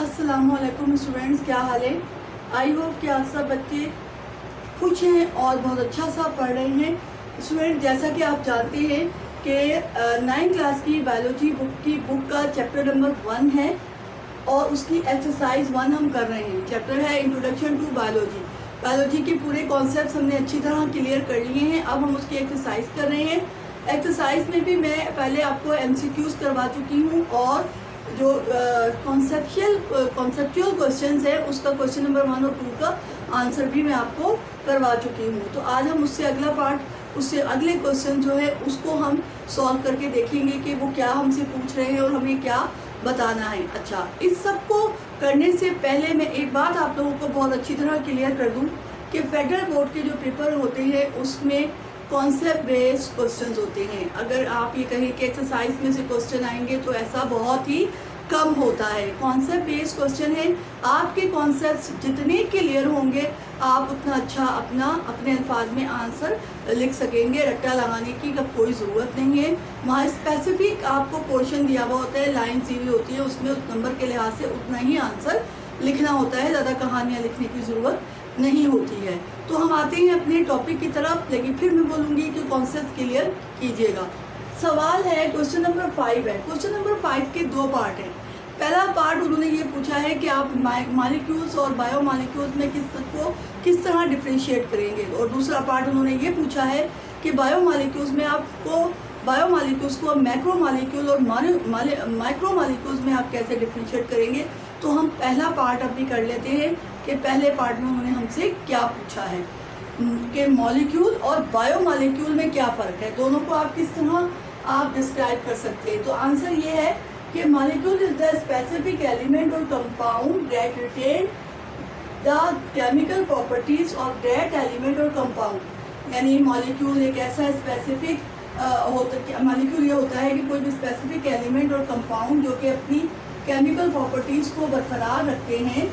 अस्सलामुअलैकुम स्टूडेंट्स, क्या हाल है। आई होप कि आप सब बच्चे खुश हैं और बहुत अच्छा सा पढ़ रहे हैं। स्टूडेंट, जैसा कि आप जानते हैं कि 9th क्लास की बायोलॉजी बुक का चैप्टर नंबर 1 है और उसकी एक्सरसाइज 1 हम कर रहे हैं। चैप्टर है इंट्रोडक्शन टू बायोलॉजी। बायोलॉजी के पूरे कॉन्सेप्ट हमने अच्छी तरह क्लियर कर लिए हैं। अब हम उसकी एक्सरसाइज कर रहे हैं। एक्सरसाइज में भी मैं पहले आपको MCQs करवा चुकी हूँ और जो कॉन्सेप्चुअल क्वेश्चंस है उसका क्वेश्चन नंबर 1 और 2 का आंसर भी मैं आपको करवा चुकी हूँ। तो आज हम उससे अगला पार्ट, उससे अगले क्वेश्चन जो है उसको हम सॉल्व करके देखेंगे कि वो क्या हमसे पूछ रहे हैं और हमें क्या बताना है। अच्छा, इस सब को करने से पहले मैं एक बात आप लोगों को बहुत अच्छी तरह क्लियर कर दूँ कि फेडरल बोर्ड के जो पेपर होते हैं उसमें कॉन्सेप्ट बेस्ड क्वेश्चंस होते हैं। अगर आप ये कहें कि एक्सरसाइज में से क्वेश्चन आएंगे तो ऐसा बहुत ही कम होता है। कॉन्सेप्ट बेस्ड क्वेश्चन है। आपके कॉन्सेप्ट्स जितने क्लियर होंगे आप उतना अच्छा अपने अल्फाज में आंसर लिख सकेंगे। रट्टा लगाने की कब कोई ज़रूरत नहीं है। वहाँ स्पेसिफिक आपको पोर्शन दिया हुआ होता है, लाइन सी हुई होती है, उसमें उस नंबर के लिहाज से उतना ही आंसर लिखना होता है। ज़्यादा कहानियाँ लिखने की ज़रूरत नहीं होती है। तो हम आते हैं अपने टॉपिक की तरफ, लेकिन फिर मैं बोलूँगी कि कॉन्सेप्ट क्लियर कीजिएगा। सवाल है, क्वेश्चन नंबर 5 है। क्वेश्चन नंबर 5 के 2 पार्ट हैं। पहला पार्ट उन्होंने ये पूछा है कि आप मॉलिक्यूल्स और बायोमॉलिक्यूल्स में किस तरह डिफ्रेंशिएट करेंगे, और दूसरा पार्ट उन्होंने ये पूछा है कि बायोमॉलिक्यूल्स में आपको बायोमॉलिक्यूल्स को मैक्रोमॉलिक्यूल और माइक्रोमॉलिक्यूल्स में आप कैसे डिफ्रेंशिएट करेंगे। तो हम पहला पार्ट अभी कर लेते हैं कि पहले पार्ट में उन्होंने हमसे क्या पूछा है कि मॉलिक्यूल और बायोमॉलिक्यूल में क्या फ़र्क है, दोनों को आप किस तरह आप डिस्क्राइब कर सकते हैं। तो आंसर ये है कि molecule is the specific element और compound that retain the chemical properties of that element और कंपाउंड। यानी मॉलिक्यूल एक ऐसा स्पेसिफिक मॉलिक्यूल ये होता है कि कोई भी स्पेसिफिक एलिमेंट और कंपाउंड जो कि अपनी केमिकल प्रॉपर्टीज़ को बरकरार रखते हैं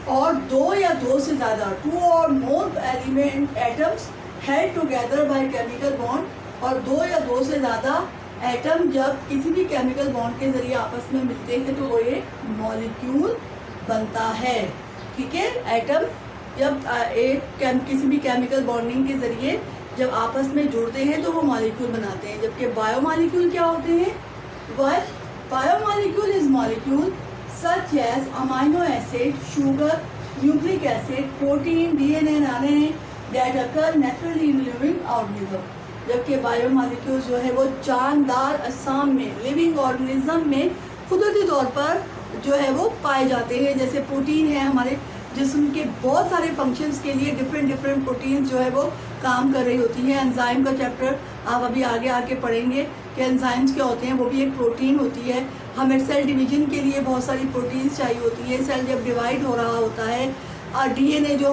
और 2 या 2 से ज़्यादा 2 और मोर atoms held together by chemical bond, और 2 या 2 से ज़्यादा एटम जब किसी भी केमिकल बॉन्ड के ज़रिए आपस में मिलते हैं तो वो एक मॉलिक्यूल बनता है। ठीक है, एटम जब किसी भी केमिकल बॉन्डिंग के ज़रिए जब आपस में जुड़ते हैं तो वो मॉलिक्यूल बनाते हैं। जबकि बायोमॉलिक्यूल क्या होते हैं? Biomolecule is molecule such as amino acid, sugar, nucleic acid, protein, DNA and RNA that occur naturally in living organism। जबकि बायोमॉलिक्यूल जो है वो जानदार अजसाम में, लिविंग ऑर्गेनिज्म में कुदरती तौर पर जो है वो पाए जाते हैं। जैसे प्रोटीन है, हमारे जिस्म के बहुत सारे फंक्शंस के लिए डिफरेंट प्रोटीन्स जो है वो काम कर रही होती हैं। एंजाइम का चैप्टर आप अभी आगे पढ़ेंगे कि एंजाइम्स क्या होते हैं, वो भी एक प्रोटीन होती है। हमें सेल डिवीजन के लिए बहुत सारी प्रोटीन्स चाहिए होती है। सेल जब डिवाइड हो रहा होता है, DNA जो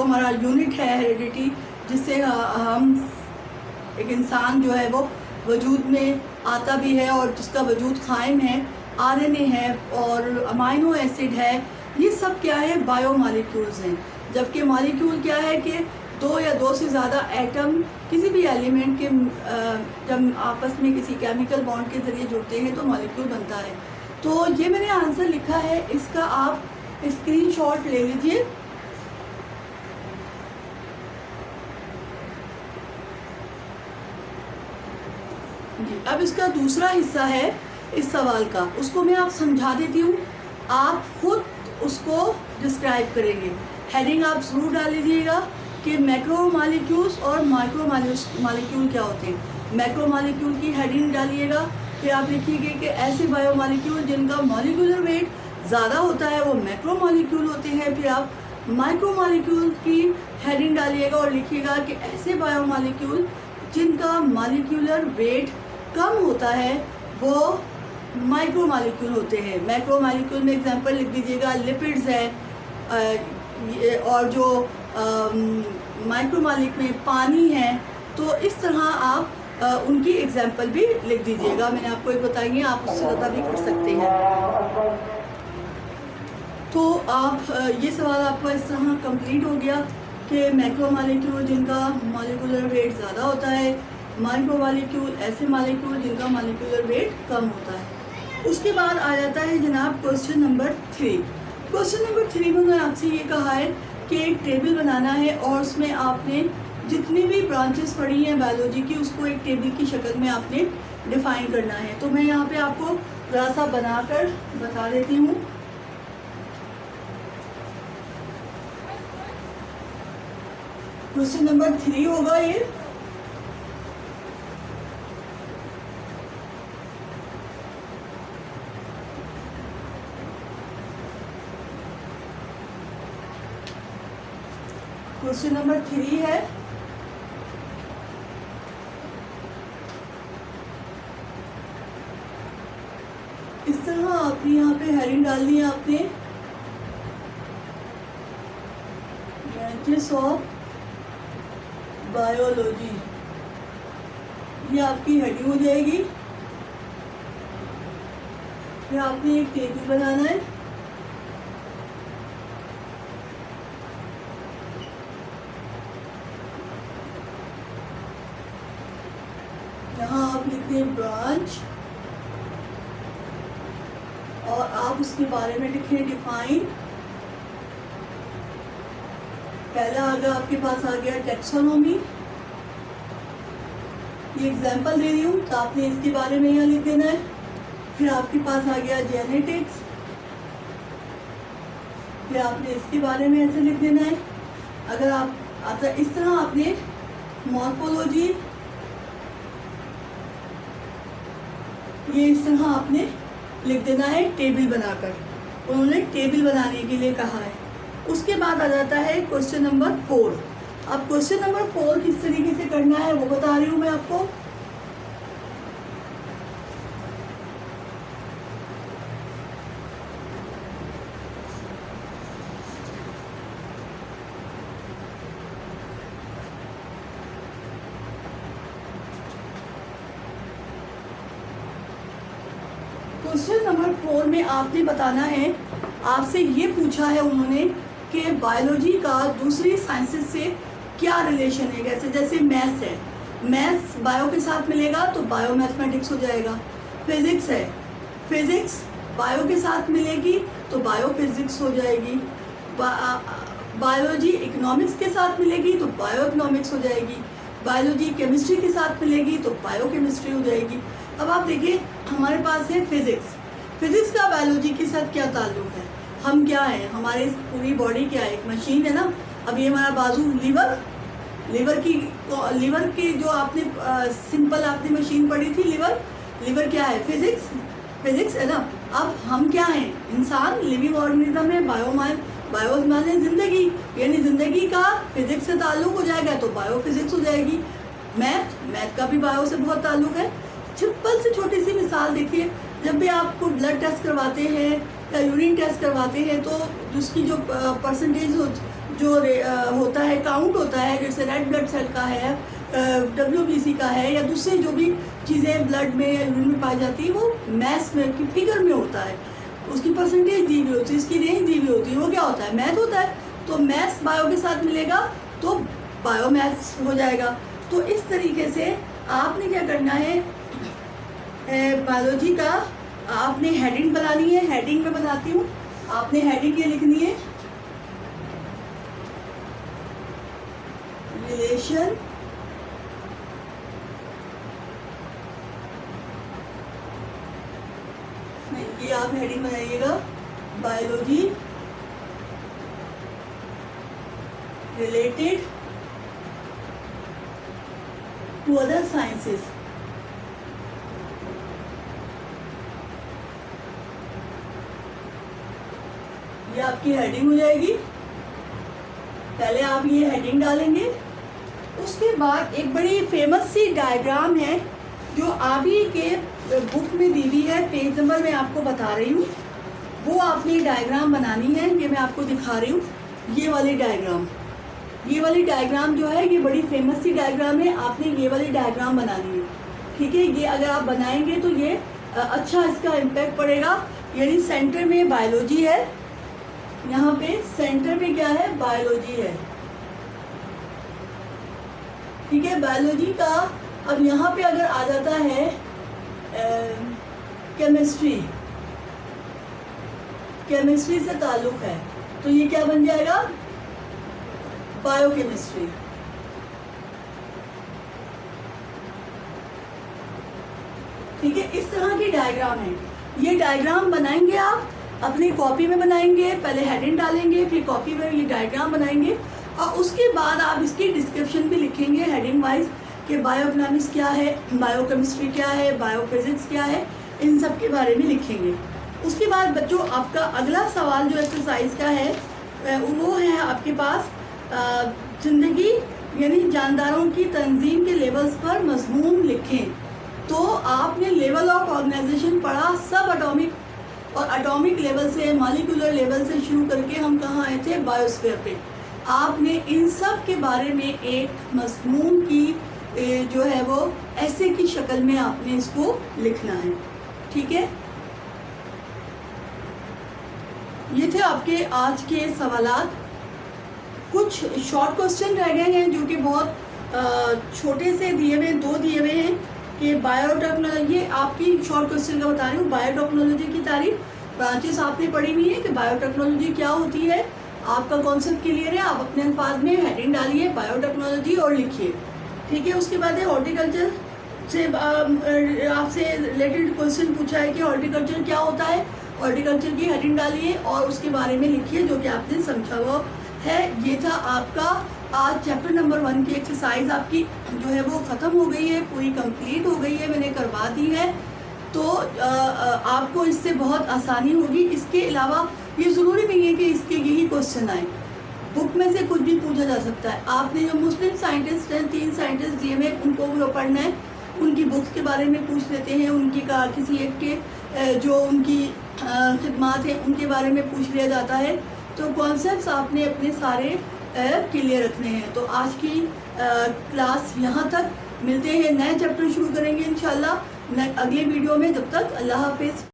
हमारा यूनिट है हेरिडिटी, जिससे हम एक इंसान जो है वो वजूद में आता भी है और जिसका वजूद कायम है, RNA है और अमाइनो एसिड है, ये सब क्या है? बायोमॉलिक्यूल्स हैं। जबकि मॉलिक्यूल क्या है कि 2 या 2 से ज़्यादा एटम किसी भी एलिमेंट के जब आपस में किसी केमिकल बॉन्ड के ज़रिए जुड़ते हैं तो मॉलिक्यूल बनता है। तो ये मैंने आंसर लिखा है, इसका आप स्क्रीनशॉट ले लीजिए। जी, अब इसका दूसरा हिस्सा है इस सवाल का, उसको मैं आप समझा देती हूँ, आप खुद उसको डिस्क्राइब करेंगे। हेडिंग आप ज़रूर डाल लीजिएगा कि मैक्रोमॉलिक्यूल्स और माइक्रोमॉलिक्यूल क्या होते हैं। मैक्रोमॉलिक्यूल की हेडिंग डालिएगा, फिर आप लिखिएगा कि ऐसे बायोमॉलिक्यूल जिनका मॉलिक्यूलर वेट ज़्यादा होता है वो मैक्रोमॉलिक्यूल होते हैं। फिर आप माइक्रोमॉलिक्यूल की हेडिंग डालिएगा और लिखिएगा कि ऐसे बायोमॉलिक्यूल जिनका मॉलिक्यूलर वेट कम होता है वो माइक्रोमॉलिक्यूल होते हैं। मैक्रोमॉलिक्यूल में एग्जांपल लिख दीजिएगा, लिपिड्स है और जो माइक्रोमॉलिक्यूल में पानी है। तो इस तरह आप उनकी एग्जांपल भी लिख दीजिएगा। मैंने आपको एक बताई है, आप उससे ज़्यादा भी कर सकते हैं। तो आप ये सवाल आपका इस तरह कंप्लीट हो गया कि मैक्रोमॉलिक्यूल जिनका मॉलिक्यूलर वेट ज़्यादा होता है, माइक्रोमॉलिक्यूल ऐसे मॉलिक्यूल जिनका मॉलिक्यूलर वेट कम होता है। उसके बाद आ जाता है जनाब क्वेश्चन नंबर 3। क्वेश्चन नंबर 3 में उन्होंने आपसे ये कहा है कि एक टेबल बनाना है और उसमें आपने जितनी भी ब्रांचेस पढ़ी हैं बायोलॉजी की उसको एक टेबल की शक्ल में आपने डिफाइन करना है। तो मैं यहाँ पे आपको ज़रा सा बनाकर बता देती हूँ। क्वेश्चन नंबर 3 होगा ये। क्वेश्चन नंबर 3 है, इस तरह आपने यहाँ पे हेडिंग डालनी है आपने ब्रांचेस ऑफ बायोलॉजी, ये आपकी हेडिंग हो जाएगी। फिर आपने एक टेबल बनाना है। यहाँ आप लिखते हैं ब्रांच और आप उसके बारे में लिखें डिफाइन। पहला आगे आपके पास आ गया टैक्सोनॉमी, ये एग्जांपल दे रही हूँ तो आपने इसके बारे में यहाँ लिख देना है। फिर आपके पास आ गया जेनेटिक्स, फिर आपने इसके बारे में ऐसे लिख देना है। अगर आप आता इस तरह आपने मॉर्फोलॉजी, ये इस तरह आपने लिख देना है टेबल बनाकर। उन्होंने टेबल बनाने के लिए कहा है। उसके बाद आ जाता है क्वेश्चन नंबर 4। अब क्वेश्चन नंबर 4 किस तरीके से करना है वो बता रही हूँ मैं आपको। क्वेश्चन नंबर 4 में आपने बताना है, आपसे ये पूछा है उन्होंने कि बायोलॉजी का दूसरी साइंसेस से क्या रिलेशन है। जैसे मैथ्स है, मैथ्स बायो के साथ मिलेगा तो बायो मैथमेटिक्स हो जाएगा। फिजिक्स है, फिजिक्स बायो के साथ मिलेगी तो बायो फिजिक्स हो जाएगी। बायोलॉजी इकोनॉमिक्स के साथ मिलेगी तो बायो इकोनॉमिक्स हो जाएगी। बायोलॉजी केमिस्ट्री के साथ मिलेगी तो बायो केमिस्ट्री हो जाएगी। अब आप देखिए हमारे पास है फिजिक्स, फिजिक्स का बायोलॉजी के साथ क्या ताल्लुक है। हम क्या है, हमारे पूरी बॉडी क्या है, एक मशीन है ना। अब ये हमारा बाजू लीवर की जो आपने सिंपल आपने मशीन पढ़ी थी, लीवर क्या है, फिजिक्स है ना। अब हम क्या हैं, इंसान लिविंग ऑर्गेनिज्म है। बायो माने जिंदगी, यानी जिंदगी का फिजिक्स से ताल्लुक हो जाएगा तो बायो फिजिक्स हो जाएगी। मैथ का भी बायो से बहुत ताल्लुक है। सिंपल से छोटी सी मिसाल देखिए, जब भी आपको ब्लड टेस्ट करवाते हैं या यूरिन टेस्ट करवाते हैं तो उसकी जो परसेंटेज जो होता है, काउंट होता है, जैसे रेड ब्लड सेल का है, WBC का है या दूसरी जो भी चीज़ें ब्लड में या यूरिन में पाई जाती है, वो मैथ्स में की फिगर में होता है। उसकी परसेंटेज दी हुई होती है, इसकी रेंज दी हुई होती है। वो क्या होता है, मैथ होता है। तो मैथ्स बायो के साथ मिलेगा तो बायो मैथ्स हो जाएगा। तो इस तरीके से आपने क्या करना है, बायोलॉजी का आपने हेडिंग बनानी है। हेडिंग में बनाती हूँ, आपने हेडिंग ये लिखनी है रिलेशन ये आप हेडिंग बनाइएगा biology related to other sciences. ये आपकी हेडिंग हो जाएगी। पहले आप ये हेडिंग डालेंगे। उसके बाद एक बड़ी फेमस सी डायग्राम है जो आगे के बुक में दी हुई है, पेज नंबर मैं आपको बता रही हूँ। वो आपने डायग्राम बनानी है, ये मैं आपको दिखा रही हूँ। ये वाली डायग्राम जो है ये बड़ी फेमस सी डायग्राम है। आपने ये वाली डायग्राम बनानी है, ठीक है। ये अगर आप बनाएंगे तो ये अच्छा इसका इम्पैक्ट पड़ेगा। यानी सेंटर में बायोलॉजी है, यहाँ पे सेंटर में क्या है, बायोलॉजी है, ठीक है। बायोलॉजी का अब यहाँ पे अगर आ जाता है केमिस्ट्री, केमिस्ट्री से ताल्लुक है, तो ये क्या बन जाएगा, बायोकेमिस्ट्री। ठीक है, इस तरह की डायग्राम है। ये डायग्राम बनाएंगे आप अपनी कॉपी में बनाएंगे, पहले हेडिंग डालेंगे, फिर कॉपी में ये डायग्राम बनाएंगे और उसके बाद आप इसकी डिस्क्रिप्शन भी लिखेंगे हेडिंग वाइज कि बायोइकोनॉमिक्स क्या है, बायोकेमिस्ट्री क्या है, बायोफिजिक्स क्या है, इन सब के बारे में लिखेंगे। उसके बाद बच्चों आपका अगला सवाल जो एक्सरसाइज का है वो है आपके पास ज़िंदगी यानी जानदारों की तंजीम के लेवल्स पर मजमून लिखें। तो आपने लेवल ऑफ ऑर्गेनाइजेशन पढ़ा, सब एटॉमिक और एटॉमिक लेवल से, मॉलिक्यूलर लेवल से शुरू करके हम कहाँ आए थे, बायोस्फीयर पे। आपने इन सब के बारे में एक मजमून की जो है वो ऐसे की शक्ल में आपने इसको लिखना है। ठीक है, ये थे आपके आज के सवालात। कुछ शॉर्ट क्वेश्चन रह गए हैं जो कि बहुत छोटे से दिए हुए, 2 दिए हुए हैं कि बायोटेक्नोलॉजी, ये आपकी शॉर्ट क्वेश्चन का बता रही हूँ। बायोटेक्नोलॉजी की तारीफ, ब्रांचेस आपने पढ़ी नहीं है कि बायोटेक्नोलॉजी क्या होती है, आपका कॉन्सेप्ट क्लियर है, आप अपने अल्फाज में हेडिंग डालिए बायोटेक्नोलॉजी और लिखिए। ठीक है, उसके बाद है हॉर्टिकल्चर से आपसे रिलेटेड क्वेश्चन पूछा है कि हॉर्टिकल्चर क्या होता है, हॉर्टिकल्चर की हेडिंग डालिए और उसके बारे में लिखिए जो कि आपने समझा हुआ है। ये था आपका आज चैप्टर नंबर 1 की एक्सरसाइज, आपकी जो है वो ख़त्म हो गई है, पूरी कंप्लीट हो गई है, मैंने करवा दी है। तो आपको इससे बहुत आसानी होगी। इसके अलावा ये ज़रूरी नहीं है कि इसके यही क्वेश्चन आए, बुक में से कुछ भी पूछा जा सकता है। आपने जो मुस्लिम साइंटिस्ट हैं, 3 साइंटिस्ट दिए हुए, उनको भी पढ़ना है, उनकी बुक्स के बारे में पूछ लेते हैं, उनकी का किसी एक के जो उनकी खिदमात हैं उनके बारे में पूछ लिया जाता है। तो कॉन्सेप्ट्स आपने अपने सारे क्लियर रखने हैं। तो आज की क्लास यहाँ तक, मिलते हैं, नए चैप्टर शुरू करेंगे इंशाल्लाह अगले वीडियो में। जब तक अल्लाह हाफिज़।